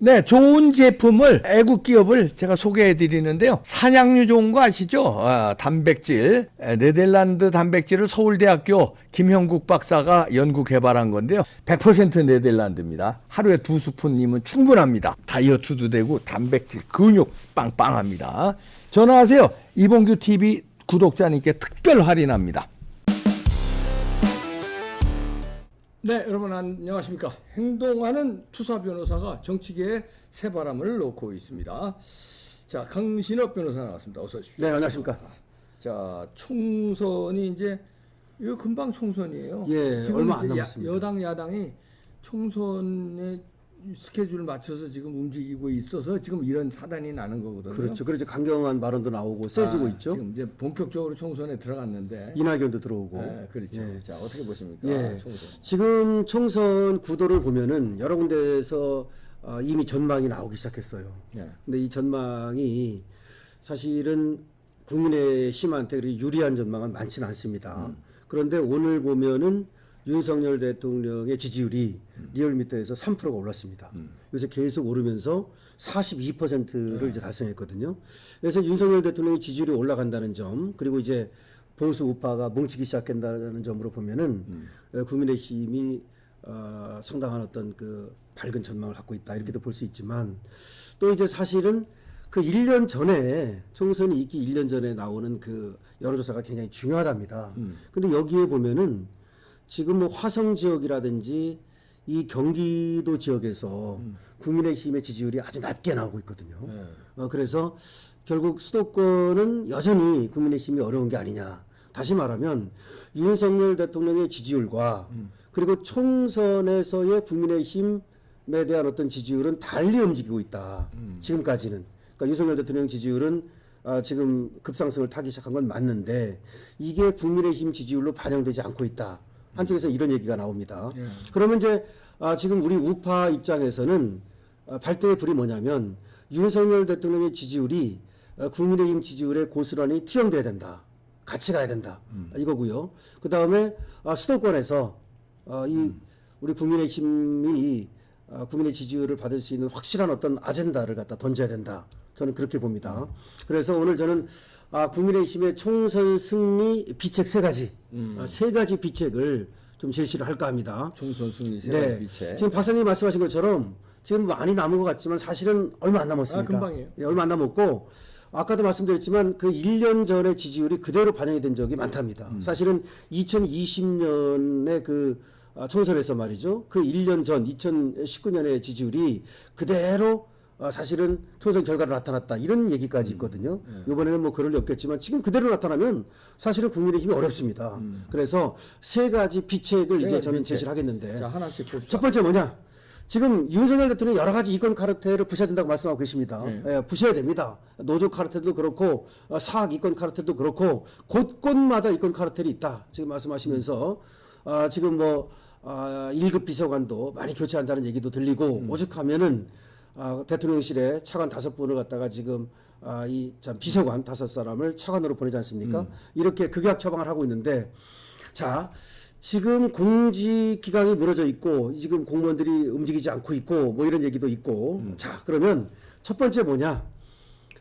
네, 좋은 제품을 애국 기업을 제가 소개해 드리는데요. 산양류 좋은 거 아시죠? 단백질. 네덜란드 단백질을 서울대학교 김형국 박사가 연구 개발한 건데요. 100% 네덜란드입니다. 하루에 2스푼이면 충분합니다. 다이어트도 되고 단백질, 근육 빵빵합니다. 전화하세요. 이봉규 TV 구독자님께 특별 할인합니다. 네, 여러분 안녕하십니까. 행동하는 투사 변호사가 정치계에 새바람을 놓고 있습니다. 자, 강신업 변호사 나왔습니다. 어서 오십시오. 네, 안녕하십니까. 자, 총선이 이제 이거 금방 총선이에요. 예, 지금 얼마 안 이제 남았습니다. 여당 야당이 총선에 스케줄을 맞춰서 지금 움직이고 있어서 지금 이런 사단이 나는 거거든요. 그렇죠. 그래서 강경한 발언도 나오고 세지고 있죠. 지금 이제 본격적으로 총선에 들어갔는데. 이낙연도 들어오고. 네, 그렇죠. 예. 자, 어떻게 보십니까? 예. 총선. 지금 총선 구도를 보면은 여러 군데에서 이미 전망이 나오기 시작했어요. 예. 근데 이 전망이 사실은 국민의힘한테 그리 유리한 전망은 많지는 않습니다. 그런데 오늘 보면은 윤석열 대통령의 지지율이 리얼미터에서 3%가 올랐습니다. 요새 계속 오르면서 42%를 이제 달성했거든요. 그래서 윤석열 대통령의 지지율이 올라간다는 점, 그리고 이제 보수 우파가 뭉치기 시작한다는 점으로 보면은 국민의힘이 상당한 어떤 그 밝은 전망을 갖고 있다 이렇게도 볼 수 있지만, 또 이제 사실은 그 1년 전에 총선이 있기 1년 전에 나오는 그 여론조사가 굉장히 중요하답니다. 근데 여기에 보면은 지금 뭐 화성 지역이라든지 이 경기도 지역에서 국민의힘의 지지율이 아주 낮게 나오고 있거든요. 그래서 결국 수도권은 여전히 국민의힘이 어려운 게 아니냐. 다시 말하면 윤석열 대통령의 지지율과 그리고 총선에서의 국민의힘에 대한 어떤 지지율은 달리 움직이고 있다. 지금까지는. 그러니까 윤석열 대통령 지지율은 지금 급상승을 타기 시작한 건 맞는데 이게 국민의힘 지지율로 반영되지 않고 있다. 한쪽에서 이런 얘기가 나옵니다. 그러면 이제 지금 우리 우파 입장에서는 발등의 불이 뭐냐면 윤석열 대통령의 지지율이 국민의힘 지지율에 고스란히 투영돼야 된다. 같이 가야 된다. 이거고요. 그 다음에 수도권에서 이 우리 국민의힘이 국민의 지지율을 받을 수 있는 확실한 어떤 아젠다를 갖다 던져야 된다. 저는 그렇게 봅니다. 그래서 오늘 저는 국민의힘의 총선 승리 비책 세 가지, 세 가지 비책을 좀 제시를 할까 합니다. 총선 승리 세 가지 비책. 지금 박사님 말씀하신 것처럼 지금 많이 남은 것 같지만 사실은 얼마 안 남았습니다. 금방이에요. 예, 얼마 안 남았고 아까도 말씀드렸지만 그 1년 전의 지지율이 그대로 반영이 된 적이 많답니다. 사실은 2020년에 그 총선에서 말이죠. 그 1년 전 2019년의 지지율이 그대로 사실은 총선 결과로 나타났다 이런 얘기까지 있거든요. 이번에는 뭐 그럴 리 없겠지만 지금 그대로 나타나면 사실은 국민의힘이 어렵습니다. 그래서 세 가지 비책을 이제 저는 제시를 하겠는데, 자, 하나씩 봅시다. 첫 번째 뭐냐? 지금 윤석열 대통령이 여러 가지 이권 카르텔을 부셔야 된다고 말씀하고 계십니다. 예, 부셔야 됩니다. 노조 카르텔도 그렇고 사학 이권 카르텔도 그렇고 곳곳마다 이권 카르텔이 있다. 지금 말씀하시면서 지금 뭐 1급 비서관도 많이 교체한다는 얘기도 들리고 오죽하면은 대통령실에 차관 5분을 갖다가 지금 이 비서관 5사람을 차관으로 보내지 않습니까? 이렇게 극약 처방을 하고 있는데, 자 지금 공직 기강이 무너져 있고 지금 공무원들이 움직이지 않고 있고 뭐 이런 얘기도 있고, 자 그러면 첫 번째 뭐냐?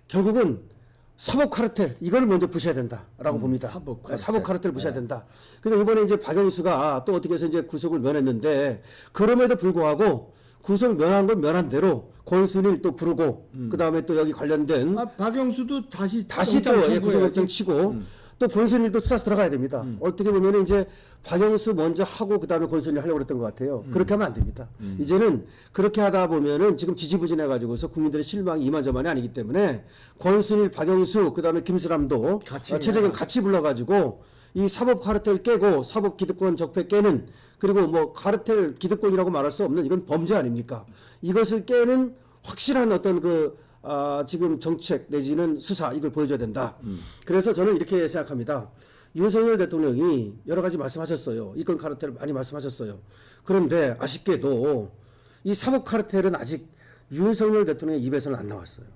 결국은 사법 카르텔 이걸 먼저 부셔야 된다라고 봅니다. 사법 카르텔 부셔야 된다. 그러니까 이번에 이제 박영수가 또 어떻게 해서 이제 구속을 면했는데, 그럼에도 불구하고 구속 면한 건 면한 대로 권순일 또 부르고 그 다음에 또 여기 관련된 박영수도 다시 또 구속영장 치고 또 권순일도 수사 들어가야 됩니다. 어떻게 보면 이제 박영수 먼저 하고 그 다음에 권순일 하려고 그랬던 것 같아요. 그렇게 하면 안 됩니다. 이제는 그렇게 하다 보면은 지금 지지부진해 가지고서 국민들의 실망이 이만저만이 아니기 때문에 권순일, 박영수 그 다음에 김수람도 최저경 같이 불러가지고 이 사법 카르텔 깨고 사법 기득권 적폐 깨는, 그리고 뭐 카르텔 기득권이라고 말할 수 없는 이건 범죄 아닙니까? 이것을 깨는 확실한 어떤 지금 정책 내지는 수사 이걸 보여줘야 된다. 그래서 저는 이렇게 생각합니다. 윤석열 대통령이 여러 가지 말씀하셨어요. 이권 카르텔 많이 말씀하셨어요. 그런데 아쉽게도 이 사법 카르텔은 아직 윤석열 대통령의 입에서는 안 나왔어요.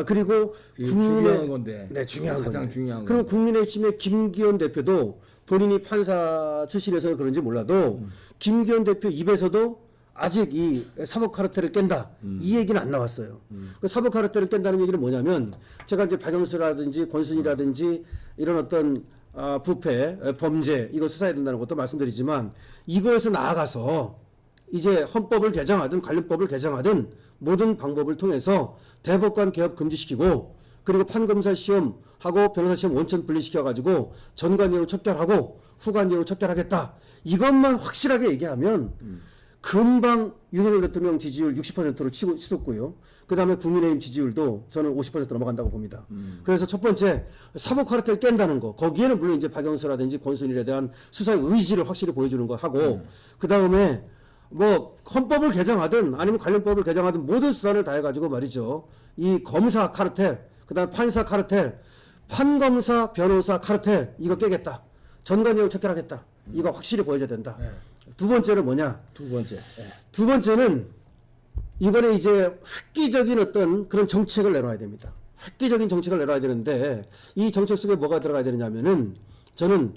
그리고 중요한 건데. 네, 중요한 가장 건데. 중요한 그리고 국민의힘의 김기현 대표도 본인이 판사 출신에서 그런지 몰라도 김기현 대표 입에서도 아직 이 사법 카르텔을 깬다 이 얘기는 안 나왔어요. 그 사법 카르텔을 깬다는 얘기는 뭐냐면 제가 이제 박영수라든지 권순이라든지 이런 어떤 부패, 범죄 이거 수사해야 된다는 것도 말씀드리지만 이거에서 나아가서 이제 헌법을 개정하든 관련법을 개정하든 모든 방법을 통해서 대법관 개혁 금지시키고 그리고 판검사 시험하고 변호사 시험 원천 분리시켜가지고 전관 예우 척결하고 후관 예우 척결하겠다. 이것만 확실하게 얘기하면 금방 윤석열 대통령 지지율 60%로 치솟고요. 그 다음에 국민의힘 지지율도 저는 50% 넘어간다고 봅니다. 그래서 첫 번째 사법 카르텔 깬다는 거 거기에는 물론 이제 박영수라든지 권순일에 대한 수사의 의지를 확실히 보여주는 거 하고 그 다음에 뭐 헌법을 개정하든 아니면 관련법을 개정하든 모든 수단을 다해가지고 말이죠. 이 검사 카르텔, 그다음 판사 카르텔, 판검사 변호사 카르텔 이거 깨겠다. 전관예우 척결하겠다. 이거 확실히 보여줘야 된다. 네. 두 번째는 뭐냐? 두 번째. 두 번째는 이번에 이제 획기적인 어떤 그런 정책을 내놔야 됩니다. 획기적인 정책을 내놔야 되는데 이 정책 속에 뭐가 들어가야 되느냐면은 저는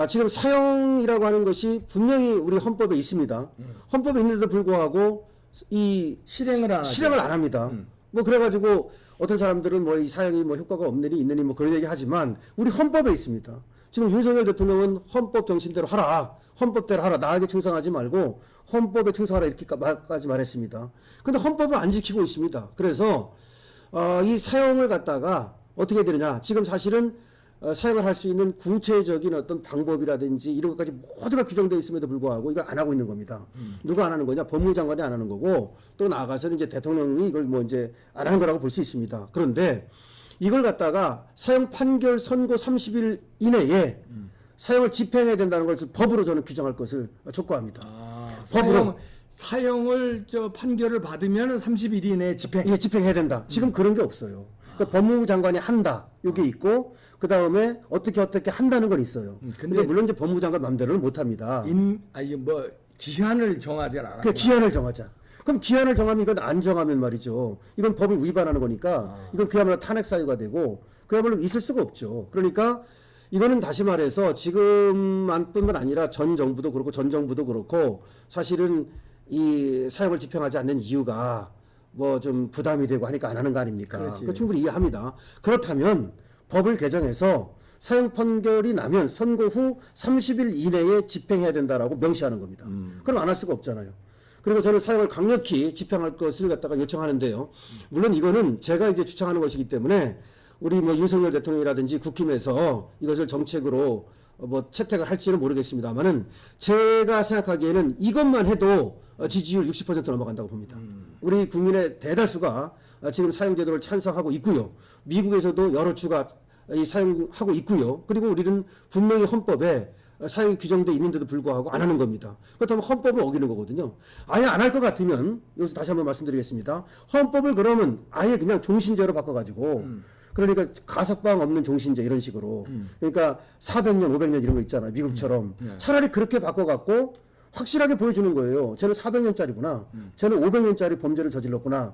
지금 사형이라고 하는 것이 분명히 우리 헌법에 있습니다. 헌법에 있는데도 불구하고 이 실행을 안 합니다. 뭐 그래가지고 어떤 사람들은 뭐 이 사형이 뭐 효과가 없느니 있느니 뭐 그런 얘기 하지만 우리 헌법에 있습니다. 지금 윤석열 대통령은 헌법 정신대로 하라. 헌법대로 하라. 나에게 충성하지 말고 헌법에 충성하라 이렇게까지 말했습니다. 근데 헌법을 안 지키고 있습니다. 그래서 이 사형을 갖다가 어떻게 되느냐. 지금 사실은 사용을 할 수 있는 구체적인 어떤 방법이라든지 이런 것까지 모두가 규정되어 있음에도 불구하고 이걸 안 하고 있는 겁니다. 누가 안 하는 거냐? 법무부 장관이 안 하는 거고 또 나아가서는 이제 대통령이 이걸 뭐 이제 안 하는 거라고 볼 수 있습니다. 그런데 이걸 갖다가 사형 판결 선고 30일 이내에 사형을 집행해야 된다는 것을 법으로 저는 규정할 것을 촉구합니다. 법으로 사형을 판결을 받으면 30일 이내에 집행. 예, 집행해야 된다. 지금 그런 게 없어요. 그러니까 법무부 장관이 한다. 요게 있고 그 다음에 어떻게 한다는 건 있어요. 근데 물론 이제 법무부 장관 마음대로는 못 합니다. 기한을 정하지 않아. 그 기한을 정하자. 그럼 기한을 정하면 이건 안 정하면 말이죠. 이건 법을 위반하는 거니까 이건 그야말로 탄핵 사유가 되고 그야말로 있을 수가 없죠. 그러니까 이거는 다시 말해서 지금뿐만 아니라 전 정부도 그렇고 전 정부도 그렇고 사실은 이 사형을 집행하지 않는 이유가 뭐 좀 부담이 되고 하니까 안 하는 거 아닙니까? 그 충분히 이해합니다. 그렇다면 법을 개정해서 사형 판결이 나면 선고 후 30일 이내에 집행해야 된다라고 명시하는 겁니다. 그럼 안 할 수가 없잖아요. 그리고 저는 사형을 강력히 집행할 것을 갖다가 요청하는데요. 물론 이거는 제가 이제 주창하는 것이기 때문에 우리 뭐 윤석열 대통령이라든지 국힘에서 이것을 정책으로 뭐 채택을 할지는 모르겠습니다만은 제가 생각하기에는 이것만 해도 지지율 60% 넘어간다고 봅니다. 우리 국민의 대다수가 지금 사형제도를 찬성하고 있고요. 미국에서도 여러 주가 이 사용하고 있고요. 그리고 우리는 분명히 헌법에 사용이 규정돼 있는데도 불구하고 안 하는 겁니다. 그렇다면 헌법을 어기는 거거든요. 아예 안 할 것 같으면 여기서 다시 한번 말씀드리겠습니다. 헌법을 그러면 아예 그냥 종신제로 바꿔가지고 그러니까 가석방 없는 종신제 이런 식으로 그러니까 400년 500년 이런 거 있잖아요. 미국처럼 차라리 그렇게 바꿔갖고 확실하게 보여주는 거예요. 쟤는 400년짜리구나. 쟤는 500년짜리 범죄를 저질렀구나.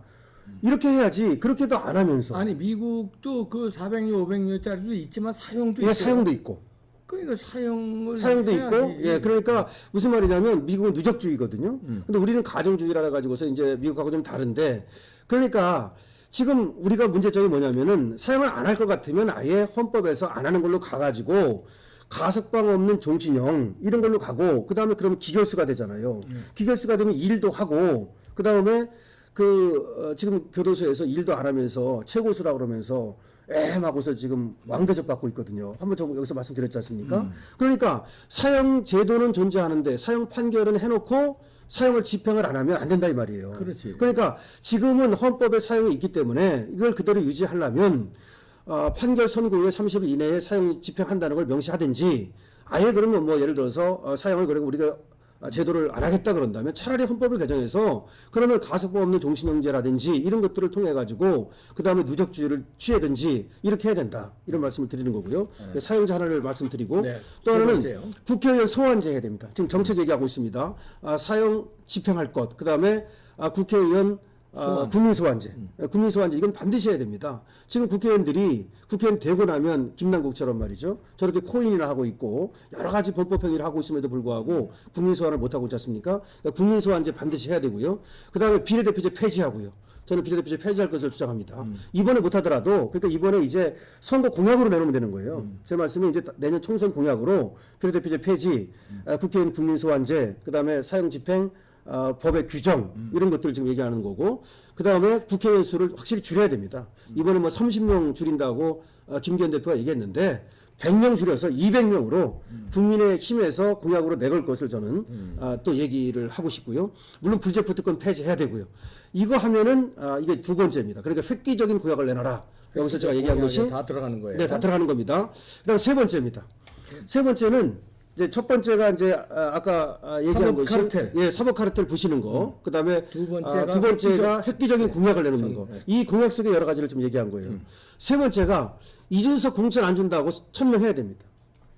이렇게 해야지. 그렇게도 안 하면서. 아니 미국도 그 400년 500년짜리도 있지만 사형도 예, 있고. 사형도 있고. 그러니까 사형도 해야지. 있고. 예, 그러니까 무슨 말이냐면 미국은 누적주의거든요. 근데 우리는 가정주의라 가지고서 이제 미국하고 좀 다른데 그러니까 지금 우리가 문제점이 뭐냐면은 사형을 안 할 것 같으면 아예 헌법에서 안 하는 걸로 가가지고 가석방 없는 종신형 이런 걸로 가고 그 다음에 그러면 기결수가 되잖아요. 기결수가 되면 일도 하고 그 다음에 지금 교도소에서 일도 안 하면서 최고수라 그러면서 하고서 지금 왕대접 받고 있거든요. 한번 저 여기서 말씀드렸지 않습니까? 그러니까 사형 제도는 존재하는데 사형 판결은 해놓고 사형을 집행을 안 하면 안 된다 이 말이에요. 그렇지. 그러니까 지금은 헌법에 사형이 있기 때문에 이걸 그대로 유지하려면 판결 선고 후에 30일 이내에 사형 집행한다는 걸 명시하든지 아예 그러면 뭐 예를 들어서 사형을 그리고 우리가 제도를 안 하겠다 그런다면 차라리 헌법을 개정해서 그러면 가석방 없는 종신형제라든지 이런 것들을 통해 가지고 그 다음에 누적주의를 취하든지 이렇게 해야 된다 이런 말씀을 드리는 거고요. 사형자 하나를 말씀드리고 또 하나는 국회의원 소환제 해야 됩니다. 지금 정책 얘기하고 있습니다. 사형 집행할 것, 그 다음에 국회의원 국민소환제. 국민소환제 이건 반드시 해야 됩니다. 지금 국회의원 되고 나면 김남국처럼 말이죠. 저렇게 코인이나 하고 있고 여러 가지 범법 행위를 하고 있음에도 불구하고 국민소환을 못 하고 있지 않습니까? 그러니까 국민소환제 반드시 해야 되고요. 그다음에 비례대표제 폐지하고요. 저는 비례대표제 폐지할 것을 주장합니다. 이번에 못하더라도 그러니까 이번에 이제 선거 공약으로 내놓으면 되는 거예요. 제 말씀은 이제 내년 총선 공약으로 비례대표제 폐지, 국회의원 국민소환제, 그다음에 사용집행 법의 규정 이런 것들을 지금 얘기하는 거고 그다음에 국회의원 수를 확실히 줄여야 됩니다. 이번에 뭐 30명 줄인다고 김기현 대표가 얘기했는데 100명 줄여서 200명으로 국민의 힘에서 공약으로 내걸 것을 저는 또 얘기를 하고 싶고요. 물론 불체포 특권 폐지해야 되고요. 이거 하면은 이게 두 번째입니다. 그러니까 획기적인 공약을 내놔라. 여기서 제가 얘기한 것이 다 들어가는 거예요. 네, 다 들어가는 겁니다. 그다음 세 번째입니다. 세 번째는 이제 첫 번째가 이제 아까 얘기한 사법 것이 카르텔. 예, 사법 카르텔 부시는 거. 그다음에 두 번째가 두 번째가 획기적인 공약을 내놓는 거. 이 공약 속에 여러 가지를 좀 얘기한 거예요. 세 번째가 이준석 공천 안 준다고 천명해야 됩니다.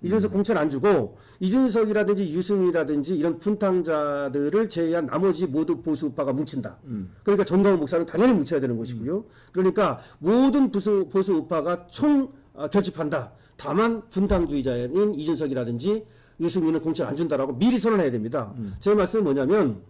이준석 공천 안 주고 이준석이라든지 유승민이라든지 이런 분탕자들을 제외한 나머지 모두 보수 우파가 뭉친다. 그러니까 전광훈 목사는 당연히 뭉쳐야 되는 것이고요. 그러니까 모든 보수 우파가 총 결집한다. 다만 분탕주의자인 이준석이라든지 유승민은 공천 안 준다라고 미리 선언해야 됩니다. 제 말씀은 뭐냐면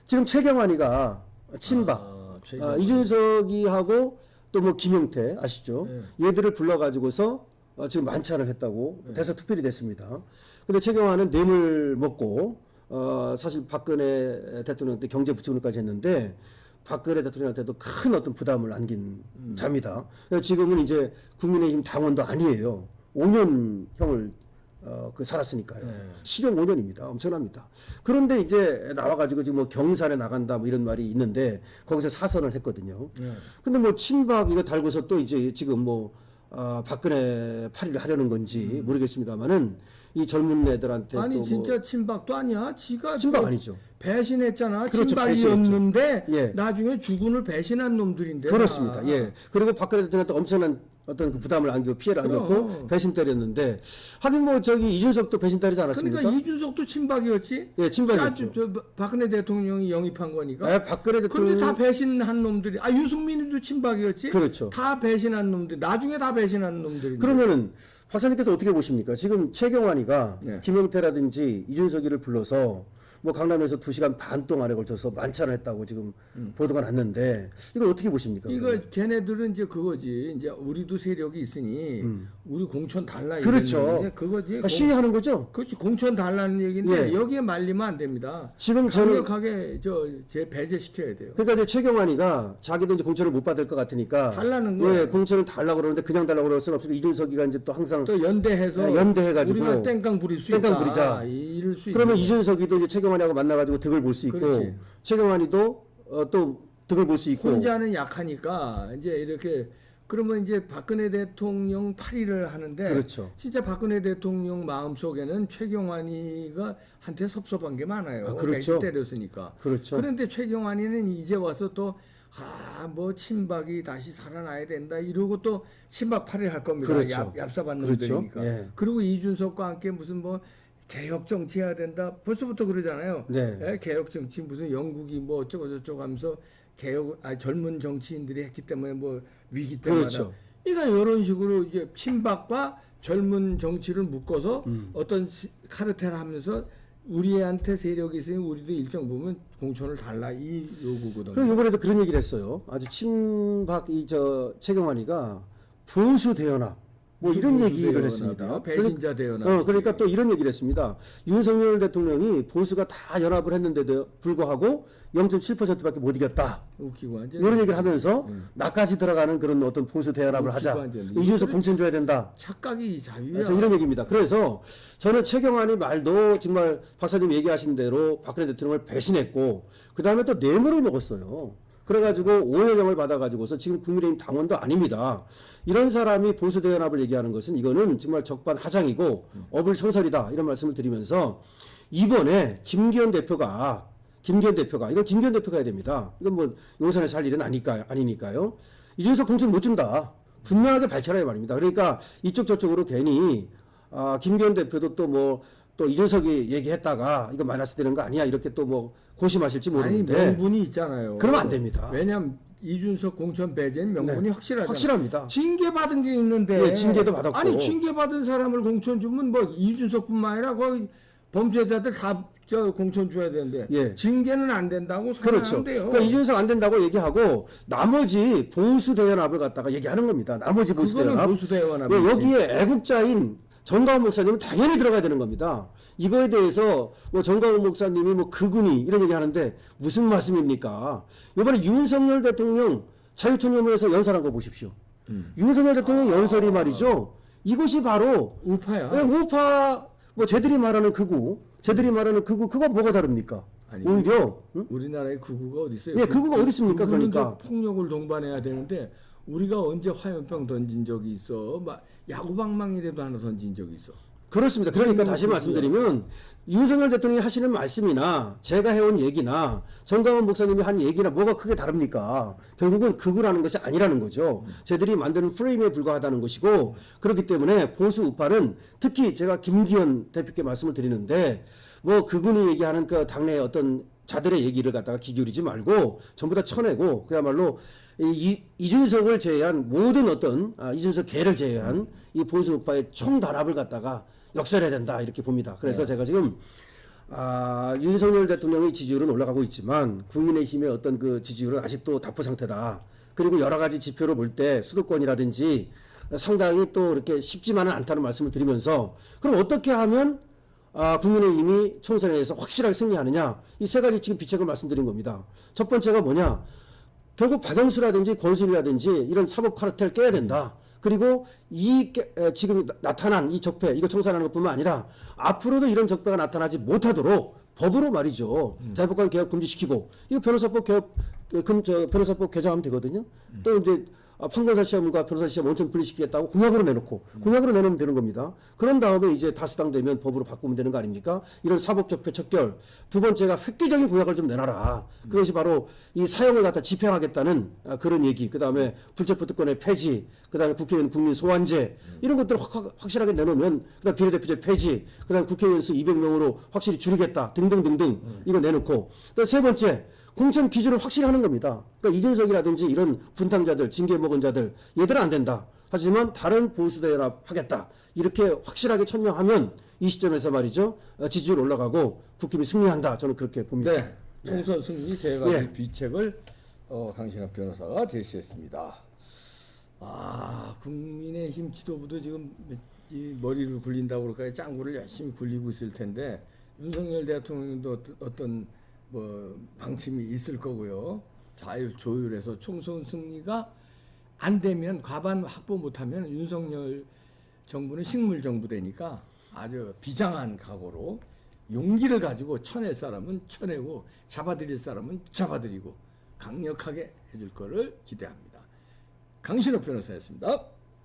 지금 최경환이가 친박, 이준석이하고 또 뭐 김용태 아시죠? 얘들을 불러가지고서 지금 만찬을 했다고 대서특필이 됐습니다. 근데 최경환은 뇌물 먹고 사실 박근혜 대통령 때 경제부총리까지 했는데 박근혜 대통령한테도 큰 어떤 부담을 안긴 자입니다. 그래서 지금은 이제 국민의힘 당원도 아니에요. 5년형을 살았으니까요. 실형 5년입니다. 엄청납니다. 그런데 이제 나와가지고 지금 뭐 경산에 나간다 뭐 이런 말이 있는데 거기서 사선을 했거든요. 근데 뭐 친박 이거 달고서 또 이제 지금 뭐 박근혜 파리를 하려는 건지 모르겠습니다만은 이 젊은 애들한테 아니 또 진짜 친박도 아니야. 지가 친박 그 아니죠. 배신했잖아. 그렇죠, 친박이었는데 예. 나중에 주군을 배신한 놈들인데. 그렇습니다. 예. 그리고 박근혜 대통령한테 엄청난 어떤 그 부담을 안기고 피해를 안겼고 배신 때렸는데 하긴 뭐 저기 이준석도 배신 때리지 않았습니까? 그러니까 이준석도 친박이었지. 예, 친박이었죠. 저 박근혜 대통령이 영입한 거니까. 예, 박근혜 대통령 그런데 다 배신한 놈들이. 유승민이도 친박이었지. 그렇죠. 다 배신한 놈들. 나중에 다 배신한 놈들이. 그러면은 박사님께서 어떻게 보십니까? 지금 최경환이가 네. 김용태라든지 이준석이를 불러서 뭐 강남에서 2시간 반 동안에 걸쳐서 만찬을 했다고 지금 보도가 났는데 이걸 어떻게 보십니까? 이거 그러면? 걔네들은 이제 그거지. 이제 우리도 세력이 있으니 우리 공천 달라. 그렇죠. 이랬는데 그거지. 그러니까 시위하는 거죠? 그렇지. 공천 달라는 얘기인데 예. 여기에 말리면 안 됩니다. 지금 저는 강력하게 제 배제시켜야 돼요. 그러니까 이제 최경환이가 자기도 이제 공천을 못 받을 것 같으니까 달라는 거예요. 예, 공천을 달라고 그러는데 그냥 달라고 그럴 수는 없으니까 이준석이가 이제 또 항상 또 연대해서 연대해가지고 우리가 땡깡 부릴 수 땡깡 있다. 부리자. 이럴 수 그러면 있는 이준석이도 이제 최경환이하고 만나가지고 득을 볼 수 있고 그렇지. 최경환이도 또 득을 볼 수 있고 혼자는 약하니까 이제 이렇게 그러면 이제 박근혜 대통령 파리를 하는데 그렇죠. 진짜 박근혜 대통령 마음속에는 최경환이가 한테 섭섭한 게 많아요. 그렇죠. 배신 때렸으니까. 그렇죠. 그런데 최경환이는 이제 와서 또 뭐 친박이 다시 살아나야 된다 이러고 또 친박 파리를 할 겁니다. 그렇죠. 얍삽한 그렇죠. 놈들이니까. 예. 그리고 이준석과 함께 무슨 뭐 개혁 정치해야 된다. 벌써부터 그러잖아요. 네. 예, 개혁 정치 무슨 영국이 뭐 어쩌고 저쩌고 하면서 젊은 정치인들이 했기 때문에 뭐 위기 때마다. 그렇죠. 그러니까 이런 식으로 이제 친박과 젊은 정치를 묶어서 어떤 카르텔 하면서 우리한테 세력이 있으니 우리도 일정 부분 공천을 달라 이 요구거든요. 그리고 이번에도 그런 얘기를 했어요. 아주 친박 최경환이가 보수 대연합 뭐 이런 보수 얘기를 대연합이요? 했습니다. 배신자 대연합. 그러니까 또 이런 얘기를 했습니다. 윤석열 대통령이 보수가 다 연합을 했는데도 불구하고 0.7%밖에 못 이겼다. 웃기고 완전. 이런 얘기를 하면서 나까지 들어가는 그런 어떤 보수 대연합을 하자. 완전히. 이준석 공천 줘야 된다. 착각이 자유야. 이런 얘기입니다. 그래서 저는 최경환이 말도 정말 박사님 얘기하신 대로 박근혜 대통령을 배신했고 그 다음에 또 뇌물을 먹었어요. 그래가지고 5년형을 받아가지고서 지금 국민의힘 당원도 아닙니다. 이런 사람이 보수 대연합을 얘기하는 것은 이거는 정말 적반하장이고 어불성설이다 이런 말씀을 드리면서 이번에 김기현 대표가 이건 김기현 대표가 해야 됩니다. 이건 뭐 용산에 살 일은 아니니까요. 이준석 공천 못 준다. 분명하게 밝혀라 이 말입니다. 그러니까 이쪽 저쪽으로 괜히 김기현 대표도 또 이준석이 얘기했다가 이거 마이너스 되는 거 아니야 이렇게 또 뭐 고심하실지 아니 모르는데 명분이 있잖아요. 그러면 안 됩니다. 왜냐하면 이준석 공천 배제는 명분이 네, 확실하잖아요. 확실합니다. 징계 받은 게 있는데. 예, 징계도 받았고. 아니 징계 받은 사람을 공천 주면 뭐 이준석뿐만 아니라 거의 범죄자들 다 저 공천 줘야 되는데 예. 징계는 안 된다고 그렇죠. 생각하는데요. 그러니까 이준석 안 된다고 얘기하고 나머지 보수 대연합을 갖다가 얘기하는 겁니다. 나머지 보수 그거는 대연합. 보수 대연합이지. 왜 여기에 애국자인 정가훈 목사님은 당연히 들어가야 되는 겁니다. 이거에 대해서 뭐 정가훈 목사님이 뭐 그군이 이런 얘기 하는데 무슨 말씀입니까? 이번에 윤석열 대통령 자유총연회에서 연설한 거 보십시오. 윤석열 대통령 연설이 말이죠. 이것이 바로 우파야. 네, 우파 뭐 쟤들이 말하는 극우, 쟤들이 말하는 극우 그거 뭐가 다릅니까? 아니, 오히려 응? 우리나라에 극우가 어디 있어요? 예, 극우가 어디 있습니까? 극우는 그러니까. 이제 폭력을 동반해야 되는데 우리가 언제 화염병 던진 적이 있어? 막 야구방망이라도 하나 던진 적이 있어? 그렇습니다. 그러니까 다시 극우야. 말씀드리면 윤석열 대통령이 하시는 말씀이나 제가 해온 얘기나 정강원 목사님이 한 얘기나 뭐가 크게 다릅니까? 결국은 극우라는 것이 아니라는 거죠. 쟤들이 만드는 프레임에 불과하다는 것이고 그렇기 때문에 보수 우파는 특히 제가 김기현 대표께 말씀을 드리는데 뭐 그분이 얘기하는 그 당내 어떤 자들의 얘기를 갖다가 귀 기울이지 말고 전부 다 쳐내고 그야말로 이준석을 제외한 모든 어떤 이준석 계를 제외한 이 보수 우파의 총단합을 갖다가 역설해야 된다 이렇게 봅니다. 그래서 제가 지금 윤석열 대통령의 지지율은 올라가고 있지만 국민의힘의 어떤 그 지지율은 아직도 답보 상태다. 그리고 여러 가지 지표로 볼 때 수도권이라든지 상당히 또 이렇게 쉽지만은 않다는 말씀을 드리면서 그럼 어떻게 하면 국민의힘이 총선에서 확실하게 승리하느냐 이 세 가지 지금 비책을 말씀드린 겁니다. 첫 번째가 뭐냐 결국 박영수라든지 권순이라든지 이런 사법 카르텔 깨야 된다. 그리고 지금 나타난 이 적폐 이거 청산하는 것뿐만 아니라 앞으로도 이런 적폐가 나타나지 못하도록 법으로 말이죠. 대법관 개혁 금지시키고 이거 변호사법 개혁 변호사법 개정하면 되거든요. 또 이제 판검사 시험과 변호사 시험 원천 분리시키겠다고 공약으로 내놓고 공약으로 내놓으면 되는 겁니다. 그런 다음에 이제 다수당 되면 법으로 바꾸면 되는 거 아닙니까? 이런 사법적폐 척결. 두 번째가 획기적인 공약을 좀 내놔라. 그것이 바로 이 사형을 갖다 집행하겠다는 그런 얘기. 그 다음에 불체포 특권의 폐지. 그 다음에 국회의원 국민 소환제. 이런 것들을 확실하게 내놓으면 그 다음에 비례대표제 폐지. 그 다음에 국회의원 수 200명으로 확실히 줄이겠다. 등등등등. 이거 내놓고. 또 세 번째. 공천 기준을 확실히 하는 겁니다. 그러니까 이준석이라든지 이런 분탕자들, 징계 먹은 자들, 얘들은 안 된다. 하지만 다른 보수대연합 하겠다. 이렇게 확실하게 천명하면 이 시점에서 말이죠. 지지율 올라가고 국힘이 승리한다. 저는 그렇게 봅니다. 네. 총선 승리 세 가지 예. 비책을 강신학 변호사가 제시했습니다. 국민의힘 지도부도 지금 이 머리를 굴린다고 그럴까요? 짱구를 열심히 굴리고 있을 텐데 윤석열 대통령도 어떤 뭐 방침이 있을 거고요. 조율해서 총선 승리가 안 되면 과반 확보 못하면 윤석열 정부는 식물 정부 되니까 아주 비장한 각오로 용기를 가지고 쳐낼 사람은 쳐내고 잡아들일 사람은 잡아들이고 강력하게 해줄 거를 기대합니다. 강신호 변호사였습니다.